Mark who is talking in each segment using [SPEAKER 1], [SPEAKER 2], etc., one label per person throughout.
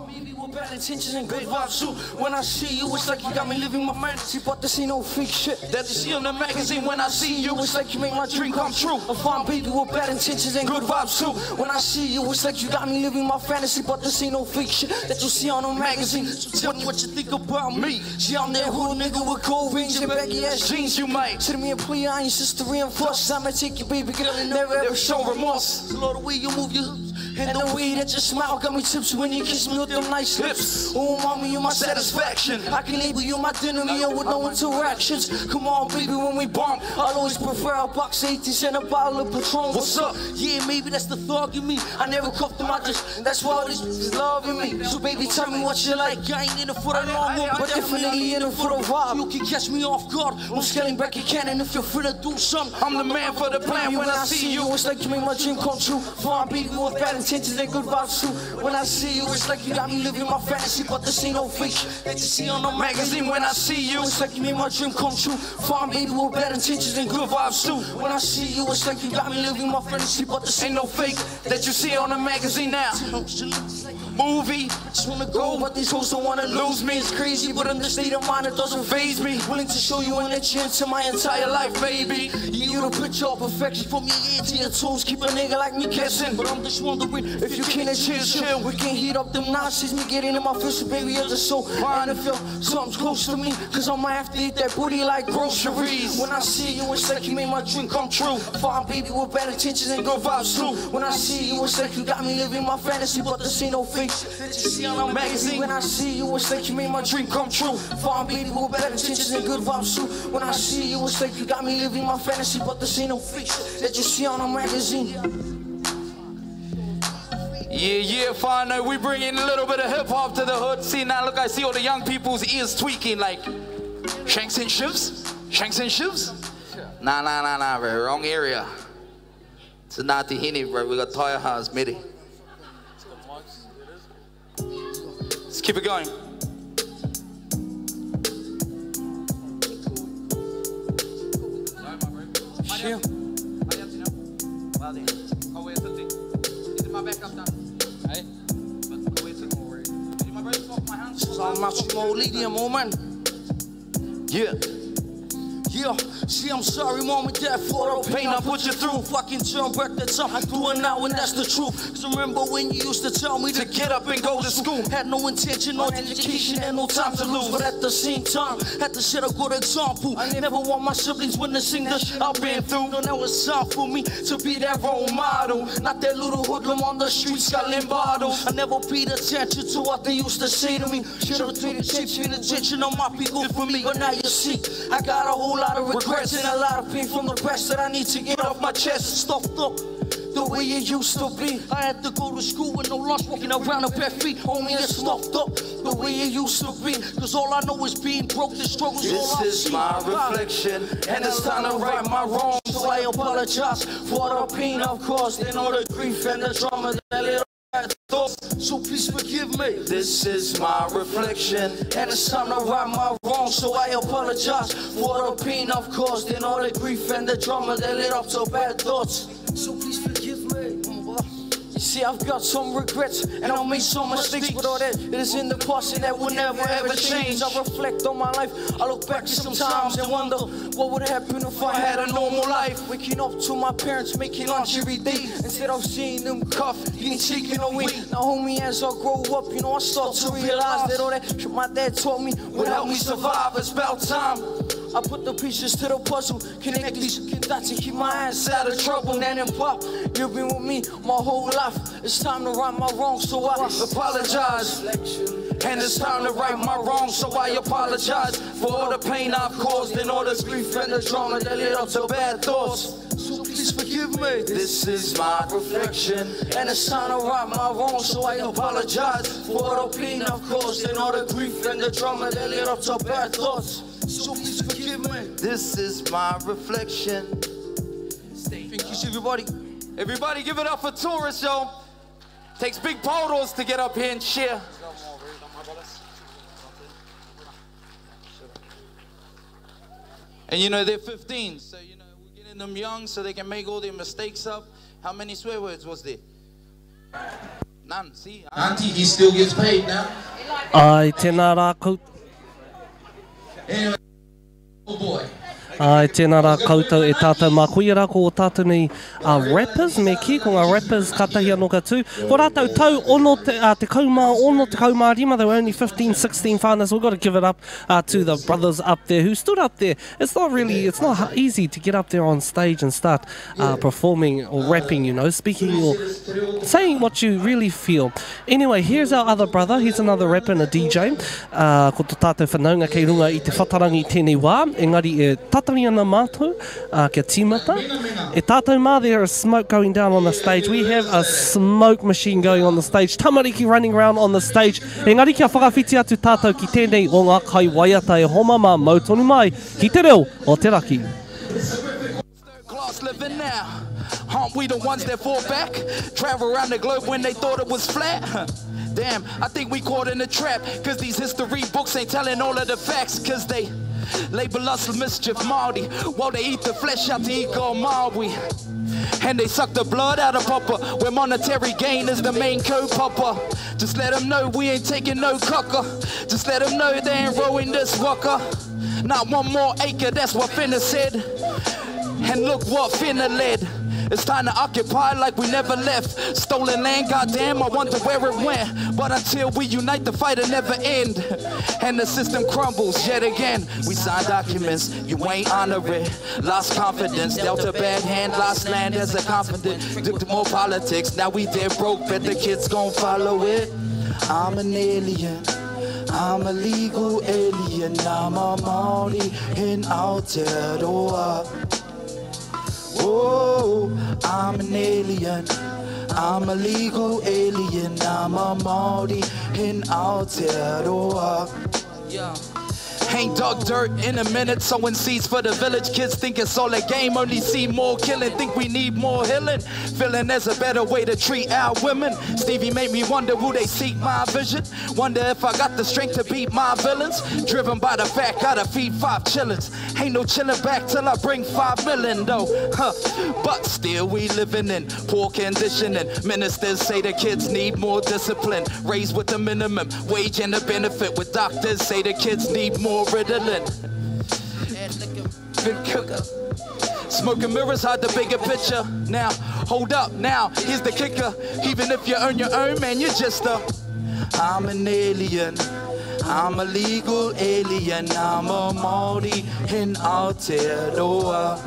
[SPEAKER 1] Maybe with bad intentions and good vibes too. When I see you, it's like you got me living my fantasy, but this ain't no fake shit that you see on the magazine. When I see you, it's like you make my dream come true. A fine baby with bad intentions and good vibes too. When I see you, it's like you got me living my fantasy, but this ain't no fake shit that you see on the magazine. So tell me what you think about me. See, I'm that hood nigga with gold rings and baggy ass jeans. You might sit me and play, I ain't sister reinforced. I'ma take your baby girl and never ever show remorse. Lord, the way you move your hips and the way that your smile got me tipsy when you kiss me with them nice lips. Oh, mommy, you my satisfaction. I can label you my dinner meal with no interactions. Come on, baby, when we bump, I'll always prefer a box of 80s and a bottle of Patron. What's up? Yeah, maybe that's the thug in me. I never cuffed them, that's why all this is loving me. So, baby, tell me what you like. I ain't in it for the long one, but definitely in it for the vibe. You can catch me off guard. I'm scaling back your cannon if you're free to do something. I'm the man for the plan. When I see you, it's like you make my dream come true. Fine, baby, with bad intentions and good vibes too. When I see you, it's like you got me living my fantasy, but this ain't no fake that you see on the magazine. When I see you, it's like you made my dream come true. Fine, baby, with bad intentions and good vibes too. When I see you, it's like you got me living my fantasy, but this ain't no fake that you see on the magazine now. Movie, just wanna go, but these hoes don't wanna lose me. It's crazy, but in the state of mind, it doesn't faze me. Willing to show you and let you into my entire life, baby. You the picture of perfection from your ear to your toes. Keep a nigga like me guessing, but I'm just wondering if you can't chill. We can heat up them notches, me getting in my fist, baby, you're just so fine to feel something's close to me. Cause I might have to eat that booty like groceries. When I see you, it's like you made my dream come true. Fine, baby, with bad intentions and good vibes too. When I see you, it's like you got me living my fantasy, but this ain't no fake that you see on the magazine. When I see you, it's like you made my dream come true. Fine, baby, with bad intentions and good vibes too. When I see you, it's like you got me living my fantasy, but this ain't no fake that you see on the magazine.
[SPEAKER 2] Yeah, fine. We bring in a little bit of hip hop to the hood. See now, look, I see all the young people's ears tweaking like, shanks and shivs? Shanks and shivs? Nah, bro, wrong area. It's Ngati Hine, bro. We got Tire House, Midi. Let's keep it going.
[SPEAKER 1] Chill. I'm out to more lady, man. Yeah. See, I'm sorry, mom and dad, for the pain I put you through. Fucking turn back the time. I do it now, and that's the truth. Cause remember when you used to tell me to get up and go to school. Had no intention or education and no time to lose. But at the same time, had to set a good example. I never want my siblings witnessing the shit I've been through. No, now it's time for me to be that role model. Not that little hoodlum on the streets selling bottles. I never paid attention to what they used to say to me. Should've paid attention on my people for me. But now you see, I got a whole lot of regrets and a lot of pain from the past that I need to get off my chest. Stuffed up the way it used to be. I had to go to school with no lunch, walking around with bare feet. Homie, it's stuffed up the way it used to be. Cause all I know is being broke, the struggles all I see.
[SPEAKER 2] This is my reflection, and it's time to right my wrongs.
[SPEAKER 1] So I apologize for the pain I've caused and all the grief and the drama that little thoughts. So please forgive me.
[SPEAKER 2] This is my reflection,
[SPEAKER 1] and it's time to right my wrongs. So I apologize for the pain I've caused and all the grief and the drama that led up to bad thoughts. So please forgive me. You see, I've got some regrets and I've made some mistakes, but all that it is in the past and that will never ever change. I reflect on my life, I look back sometimes and wonder what would happen if I had a normal life. Waking up to my parents making lunch every day instead of seeing them cuff, getting taken away. Now homie, as I grow up, you know, I start to realize that all that shit my dad taught me would help me survive. It's about time I put the pieces to the puzzle, connect these dots and keep my ass out of trouble. Nan and Pop, you've been with me my whole life. It's time to right my wrongs, so I apologize. And it's time to right my wrongs, so I apologize for all the pain I've caused and all the grief and the drama that led up to bad thoughts. So please forgive me.
[SPEAKER 2] This is my reflection,
[SPEAKER 1] and it's time to right my wrongs, so I apologize for all the pain I've caused and all the grief and the drama that led up to bad thoughts. So please forgive me.
[SPEAKER 2] This is my reflection.
[SPEAKER 1] Thank you, everybody.
[SPEAKER 2] Everybody give it up for tourists, yo. Takes big photos to get up here and share. And you know, they're 15, so you know, we're getting them young so they can make all their mistakes up. How many swear words was there? None, see?
[SPEAKER 3] Auntie, he still gets paid now.
[SPEAKER 4] Ai, tēnā rākou.
[SPEAKER 3] Anyway, oh boy.
[SPEAKER 4] Ai, tēnā rā koutou e tātou mā koia rāko o tātou nei rappers, me ki, ko ngā rappers katahi anō ka tū. Ko rātou tau ono te kaumā ono te kaumā rima, they were only 15, 16 whānas. We've got to give it up to the brothers up there who stood up there. It's not easy to get up there on stage and start performing or rapping, you know, speaking or saying what you really feel. Anyway, here's our other brother. He's another rapper and a DJ. Ko tō tātou whanaunga kei runga I te whatarangi tēnei wā. Engari e tatari ana mātou kia tīmata. E tātou mā, there is smoke going down on the stage. We have a smoke machine going on the stage. Tamariki running around on the stage. Engari kia whakawhiti atu tātou ki tēnei o ngā kai waiata e homa mā mautonu mai. Ki te reo o te raki.
[SPEAKER 2] Class living now. Aren't we the ones that fall back? Travel around the globe when they thought it was flat? Damn, I think we caught in a trap. Cause these history books ain't telling all of the facts. Cause they label us mischief Maori while they eat the flesh out the ego Maui. And they suck the blood out of Papa where monetary gain is the main co-papa. Just let them know we ain't taking no cucker. Just let them know they ain't rowing this walker. Not one more acre, that's what Finna said. And look what Finna led. It's time to occupy like we never left. Stolen land, goddamn, I wonder where it went. But until we unite, the fight will never end. And the system crumbles yet again. We sign documents, you ain't honor it. Lost confidence, dealt a bad hand, lost land as a confident. Took to more politics, now we dead broke, bet the kids gon' follow it. I'm an alien, I'm a legal alien. I'm a Maori in Aotearoa. Oh, I'm an alien, I'm a legal alien. I'm a Maori in Aotearoa. Yeah. Ain't dug dirt in a minute, sowing seeds for the village. Kids think it's all a game, only see more killing. Think we need more healing, feeling there's a better way to treat our women. Stevie made me wonder, will they seek my vision? Wonder if I got the strength to beat my villains. Driven by the fact, gotta feed 5 chillins. Ain't no chillin' back till I bring 5 million though. But still we living in poor conditioning. Ministers say the kids need more discipline. Raised with the minimum wage and the benefit. With doctors say the kids need more Ritalin. Smoking mirrors hide the bigger picture. Now, hold up, now, here's the kicker. Even if you earn your own, man, you're just a... I'm an alien, I'm a legal alien. I'm a Maori in Aotearoa.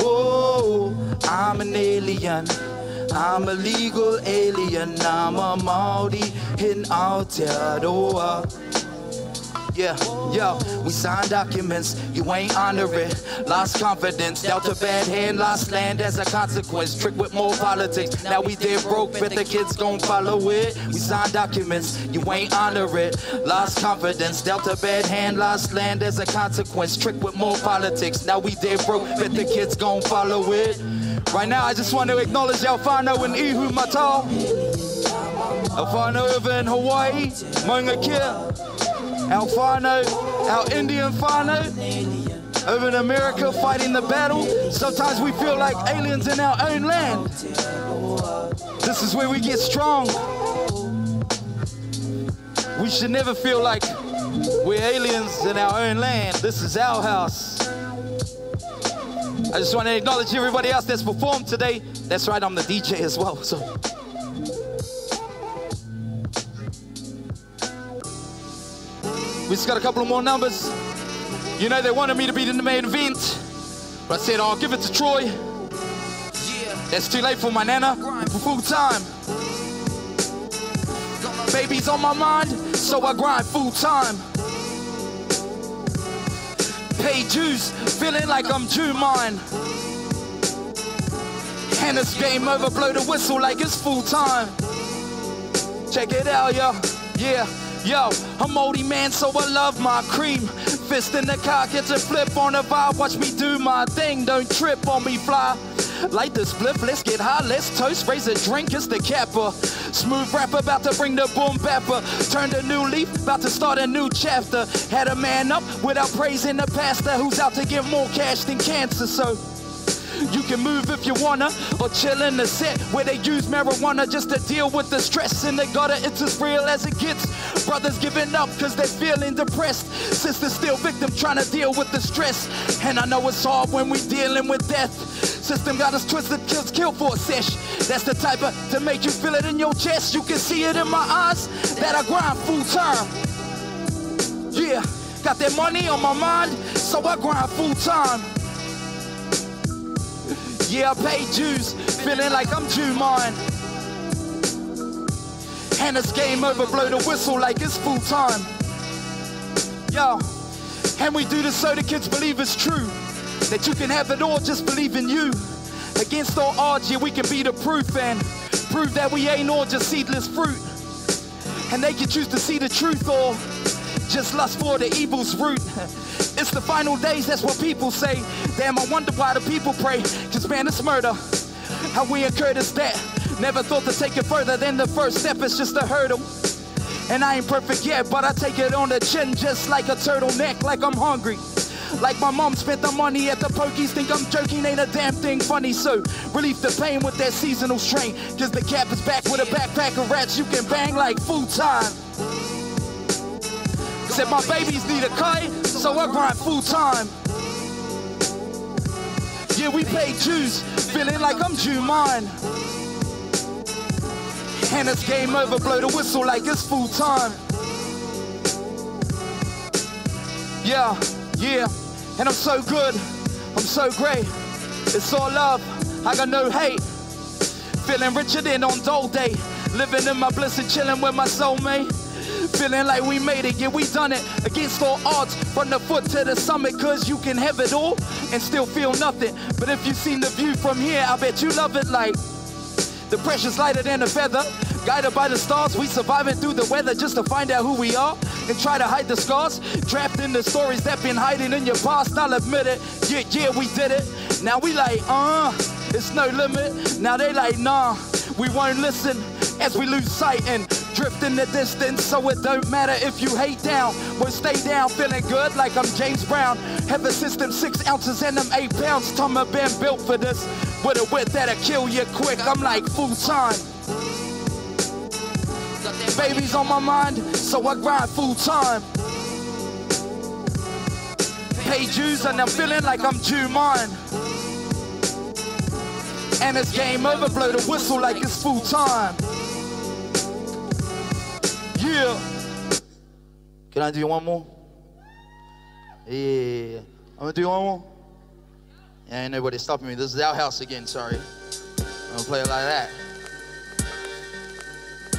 [SPEAKER 2] Whoa, I'm an alien, I'm a legal alien. I'm a Maori in Aotearoa. Yeah, yo, we signed documents, you ain't honor it. Lost confidence, dealt a bad hand, lost land as a consequence. Trick with more politics, now we dead broke, bet the kids gon' follow it. We signed documents, you ain't honor it. Lost confidence, dealt a bad hand, lost land as a consequence. Trick with more politics, now we dead broke, bet the kids gon' follow it. Right now I just want to acknowledge Alfano and Ihu Matao. Alfano over in Hawaii, Maunga Kia. Alfano, our Indian whānau, over in America fighting the battle. Sometimes we feel like aliens in our own land. This is where we get strong. We should never feel like we're aliens in our own land. This is our house. I just want to acknowledge everybody else that's performed today. That's right, I'm the DJ as well. So. We just got a couple of more numbers. You know, they wanted me to be in the main event, but I said, I'll give it to Troy. It's too late for my nana, for full time. Baby's on my mind, so I grind full time. Pay dues, feeling like I'm due mine. And it's game over, blow the whistle like it's full time. Check it out, yo, yeah. Yo, I'm Maori man, so I love my cream. Fist in the car, catch a flip on the vibe. Watch me do my thing, don't trip on me, fly. Light the spliff, let's get high, let's toast. Raise a drink, it's the capper. Smooth rapper, about to bring the boom bapper. Turned a new leaf, about to start a new chapter. Had a man up without praising the pastor who's out to get more cash than cancer, so You can move if you wanna, or chill in the set where they use marijuana just to deal with the stress. And they got it's as real as it gets. Brothers giving up cause they're feeling depressed. Sisters still victim trying to deal with the stress. And I know it's hard when we dealing with death. System got us twisted, kill for a sesh. That's the type of to make you feel it in your chest. You can see it in my eyes that I grind full time. Yeah, got that money on my mind, so I grind full time. Yeah, I pay dues, feeling like I'm due mine. And it's game over, blow the whistle like it's full time. Yo, and we do this so the kids believe it's true. That you can have it all, just believe in you. Against all odds, yeah, we can be the proof and prove that we ain't all just seedless fruit. And they can choose to see the truth or just lust for the evil's root. It's the final days, that's what people say. Damn, I wonder why the people pray. Cause man, it's murder. How we incurred is that. Never thought to take it further than the first step, it's just a hurdle. And I ain't perfect yet, but I take it on the chin just like a turtleneck, like I'm hungry. Like my mom spent the money at the pokies, think I'm joking, ain't a damn thing funny. So relieve the pain with that seasonal strain. Cause the cap is back with a backpack of rats you can bang like full time. Said my babies need a kite, so I grind full time. Yeah, we pay dues, feeling like I'm due mine. And it's game over, blow the whistle like it's full time. Yeah, yeah, and I'm so good, I'm so great. It's all love, I got no hate. Feeling richer than on Dole Day. Living in my bliss and chilling with my soulmate. Feeling like we made it, yeah, we done it. Against all odds, from the foot to the summit. Cause you can have it all and still feel nothing. But if you've seen the view from here, I bet you love it like the pressure's lighter than a feather. Guided by the stars, we surviving through the weather just to find out who we are and try to hide the scars. Trapped in the stories that been hiding in your past, I'll admit it. Yeah, yeah, we did it. Now we like, it's no limit. Now they like, nah, we won't listen as we lose sight and drift in the distance. So it don't matter if you hate down, we'll stay down, feeling good like I'm James Brown. Have a system 6 ounces and them 8 pounds. Tummer been built for this. With a wit that'll kill you quick, I'm like full time. Baby's on my mind, so I grind full time. Pay dues and I'm feeling like I'm due mine. And it's game over, blow the whistle like it's full time. Yeah. Can I do one more? Yeah. I'm gonna do one more. Yeah, ain't nobody stopping me. This is our house again, sorry. I'm gonna play it like that.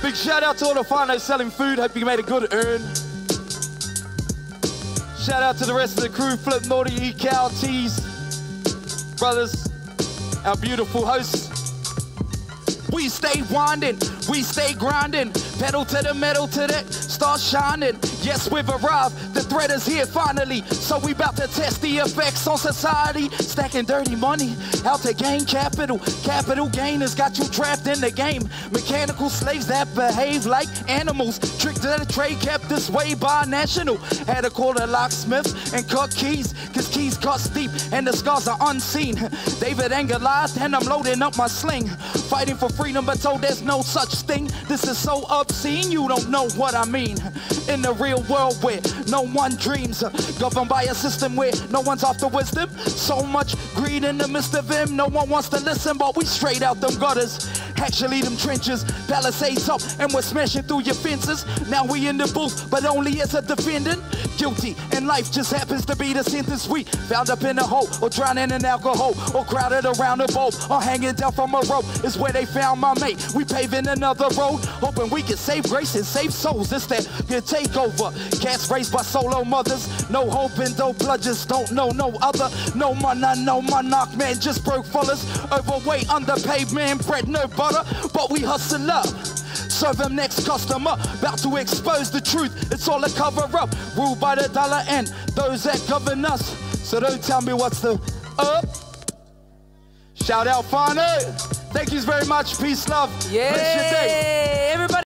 [SPEAKER 2] Big shout out to all the whānau selling food. Hope you made a good earn. Shout out to the rest of the crew. Flip, Nori, Cow, Tees, brothers, our beautiful hosts. We stay winding, we stay grinding. Pedal to the metal to that, start shining. Yes, we've arrived, the threat is here finally. So we about to test the effects on society. Stacking dirty money, out to gain capital. Capital gain has got you trapped in the game. Mechanical slaves that behave like animals. Tricked to the trade, kept this way by national. Had to call the locksmith and cut keys, cause keys cut deep and the scars are unseen. David and Goliath and I'm loading up my sling. Fighting for freedom but told there's no such thing. This is so obscene, you don't know what I mean. In the real world where no one dreams, governed by a system where no one's after wisdom. So much greed in the midst of him, no one wants to listen, but we straight out them gutters. Actually them trenches, palisades up and we're smashing through your fences. Now we in the booth, but only as a defendant. Guilty, and life just happens to be the sentence we found up in a hole, or drowning in alcohol, or crowded around a boat, or hanging down from a rope is where they found my mate. We paving another road, hoping we can save grace and save souls. It's that good takeover. Cats raised by solo mothers, no hope and no bludgers, don't know no other. No money, no monarch, man, just broke fullers. Overweight, underpaid, man, bread, no butter, but we hustle up. Serve them next customer, about to expose the truth. It's all a cover up, ruled by the dollar and those that govern us. So don't tell me what's the up. Shout out whānau. Thank you very much. Peace, love.
[SPEAKER 1] Yeah.
[SPEAKER 2] Bless your day.
[SPEAKER 1] Everybody.